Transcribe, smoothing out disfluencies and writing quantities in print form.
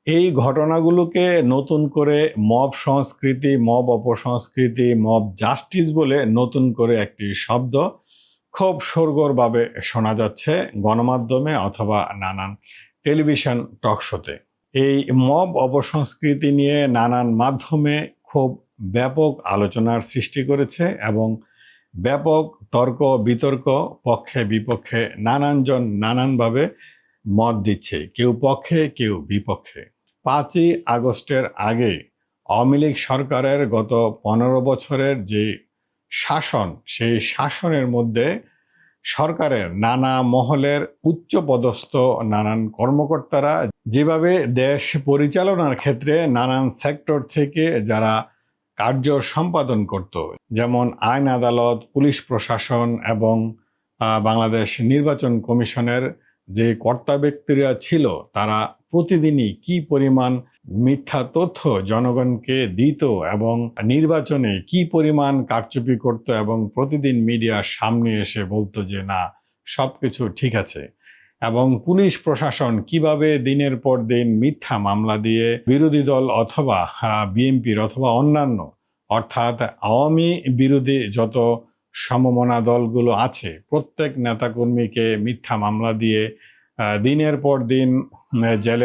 এই ঘটনাগুলোকে নতুন করে মব সংস্কৃতি, মব অপসংস্কৃতি, মব জাস্টিস বলে নতুন করে একটি শব্দ খুব সরগরভাবে শোনা যাচ্ছে গণমাধ্যমে অথবা নানান টেলিভিশন টকশোতে। এই মব অপসংস্কৃতি নিয়ে নানান মাধ্যমে খুব ব্যাপক আলোচনার সৃষ্টি করেছে এবং ব্যাপক তর্ক বিতর্ক, পক্ষে বিপক্ষে নানানজন নানানভাবে মত দিচ্ছে, কেউ পক্ষে কেউ বিপক্ষে। 5ই আগস্টের আগে আওয়ামী লীগ সরকারের গত 15 বছরের যে শাসন, সেই শাসনের মধ্যে সরকারের নানা মহলের উচ্চপদস্থ নানান কর্মকর্তারা যেভাবে দেশ পরিচালনার ক্ষেত্রে নানান সেক্টর থেকে যারা কার্য সম্পাদন করত, যেমন আইন আদালত, পুলিশ প্রশাসন এবং বাংলাদেশ নির্বাচন কমিশনের যে কর্তা ব্যক্তিরা ছিল, তারা প্রতিদিনই কি পরিমাণ মিথ্যা তথ্য জনগণকে দিত এবং নির্বাচনে কি পরিমাণ কারচুপি করত এবং প্রতিদিন মিডিয়ার সামনে এসে বলতো যে না, সবকিছু ঠিক আছে। এবং পুলিশ প্রশাসন কিভাবে দিনের পর দিন মিথ্যা মামলা দিয়ে বিরোধী দল অথবা বিএনপির অথবা অন্যান্য অর্থাৎ আওয়ামী বিরোধী যত সমমনা দলগুলো আছে প্রত্যেক নেতাকর্মীকে মিথ্যা মামলা দিয়ে দিনের পর দিন জেলের